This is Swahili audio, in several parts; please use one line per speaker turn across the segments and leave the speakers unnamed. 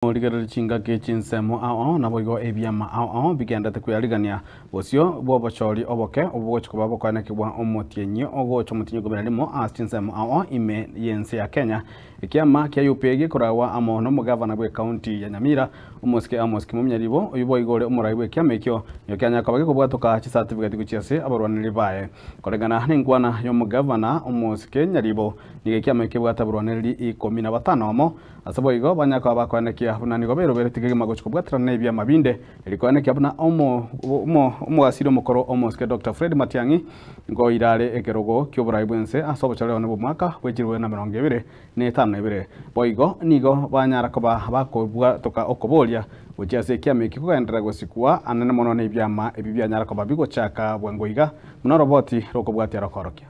Rigara chinga ke chinsemo ao na boigo ebiama ao bigenda te kuyarigania bosio bobo chori oboke obo chikuba boko na kibwa omotienyo ogo chomotinyo goberalimo as chinsemo ao ime yense ya Kenya ikiama kia UPG kurawa amo no mugavana bwe county ya Nyamira umoske mumyaribo uyubo igore umuraiwe kiamekyo yo Kenya kabage kubwatoka chi certificate guchiase abarwaniri bae koregana ningwana yo mugavana umoske nyaribo nige kiamekyo bwatabarwaniri 15 omo asabo igo banyaka bakwanekia bunani gobero beretigege magochiko bwatrana ibya mabinde ilikonekia buna omo asiro mukoro omoske Dr. Fred Matiang'i ngo irare ekerogo kyoburayi bwense asobo chale ono bumwaka bwejirwe na 2025 boigo nigo banyara koba bakobwa toka okobolia uchiase kiameki kugendera gosikwa anene mono ne ibyama ebibyanyara koba bigochaka bwengoiga muno roboti rokobwatira korokia.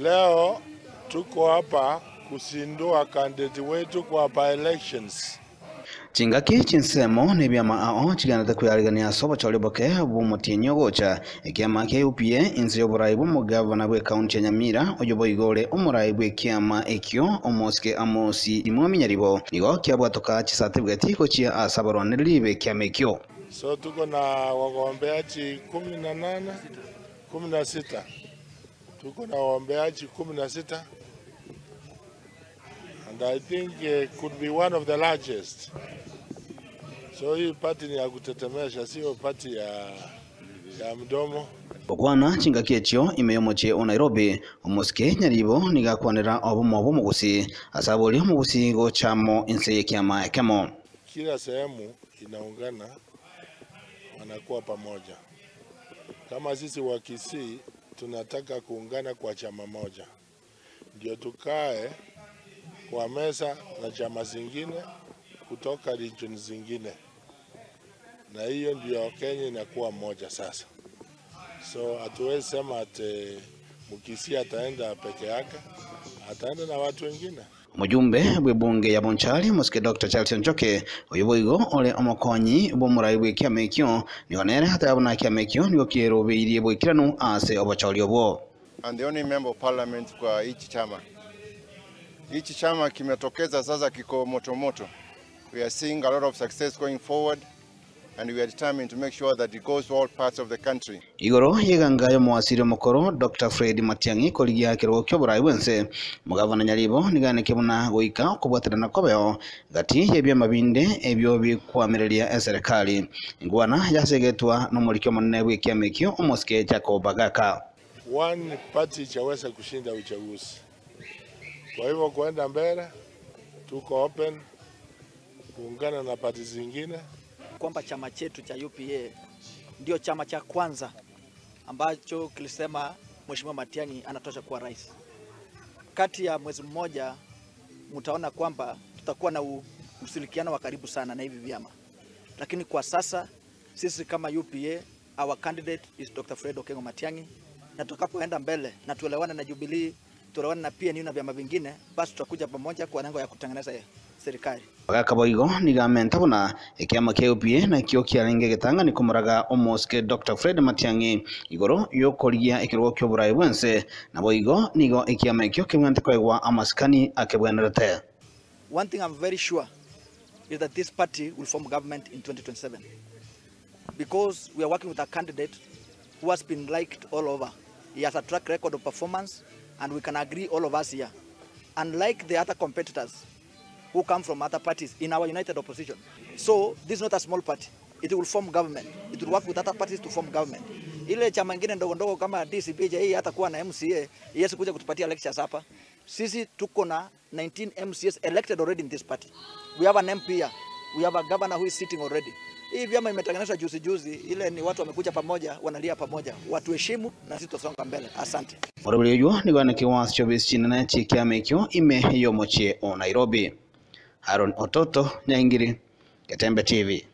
Leo tuko hapa kusindua candidate wetu kwa by-elections.
Chingaki chinsemo ne byama ao chigana kuyarigania sobo choliboke bumutinyo gocha ekiama ke UPA inzi yoborayi bumugavana bwe county ya Nyamira oyobo igore umurayi bwe kiama ekyo omoske amosi imwaminyaribo nigo kyabwatoka chisatibweti ko chia asabaroneri be kiamekyo.
So tuko na wagombeaji 16 tuko na wagombeaji 16 and I think could be one of the largest. So hii party ni ya kutetemesha, sio party ya mdomo.
Bogwana chingaki ekyo imeyomoche o Nairobi omoske nyaribo nigakwanira obumo mugusi asaboli mugusi go chamo inse yekiama ekemo.
Kila sehemu inaungana wanakuwa pamoja. Kama sisi wa Kisii tunataka kuungana kwa chama moja. Ndio tukae kwa meza na chama zingine kutoka region zingine. Na hiyo ndio Kenya inakuwa moja sasa. So hatuwezi sema ati Mukisi ataenda peke yake, ataenda na watu wengine.
Mujumbe bwe bunge ya Bonchari moske Dr. Charles Njoke oyoboigo ole omokonyi bomurayi bwe kiamekyo nionere hata abona kiamekyo nigo kiero beiriye bwe kiranu ase obachali obo.
And the only member of parliament kwa hichi chama. Hichi chama kimetokeza sasa kiko moto. We are seeing a lot of success going forward and we are determined to make sure that it goes to all parts of the country.
Igoro yeganga yo mwasiri mukoro Dr. Fred Matiang'i koligia kero kyoburayi bwense mugavana nyaribo nigane kebuna goika kubwatirana kobeo gati yebya mabinde ebyo bikwamirelia serikali ingwana yasegetwa no mulikyo monne bwe kiamekyo omoske Jacob Bagaka.
One party chaweza kushinda uchaguzi. Kwa hivyo kuenda mbele tuko open kuungana na parti zingine
kwamba chama chetu cha UPA ndio chama cha kwanza ambacho kilisema Mheshimiwa Matiang'i anatosha kuwa rais. Kati ya mwezi mmoja mtaona kwamba tutakuwa na ushirikiano wa karibu sana na hivi vyama. Lakini kwa sasa sisi kama UPA our candidate is Dr. Fred Okengo Matiang'i, na tutakapoenda mbele na tuelewane na Jubilee, tuelewane na PNU na vyama vingine, basi tutakuja pamoja kwa lengo ya kutengeneza serikali.
Bagaka boigo nigamenta buna ekiama ke UPA na kyo kiarenge getanga ni kumuraga omoske Dr. Fred Matiang'i igoro yokoligia ekirwo kyoburayi bwense na boigo nigo ekiama ekyo kimwente kwegwa amaskani akebwenerete.
One thing I'm very sure is that this party will form government in 2027 because we are working with a candidate who has been liked all over. He has a track record of performance and we can agree all of us here. Unlike the other competitors who come from other parties in our united opposition. So this is not a small party. It will form government. It will work with other parties to form government. Ile chama nyingine ndogo kama DCP hii hata kuwa na MCA, yes kuja kutupatia lectures hapa. Sisi tuko na 19 MCAs elected already in this party. We have an MP here. We have a governor who is sitting already. Hii vyama imetengenezwa juzi ile ni watu wamekuja pamoja wanalia pamoja. Watu heshimu na sisi tutasonga mbele. Asante.
Orobelyo nigwana kiwansi chobisina na chikiamekyo ime yomoche o Nairobi. Aaron Ototo, Nyangiri, Gatembe TV.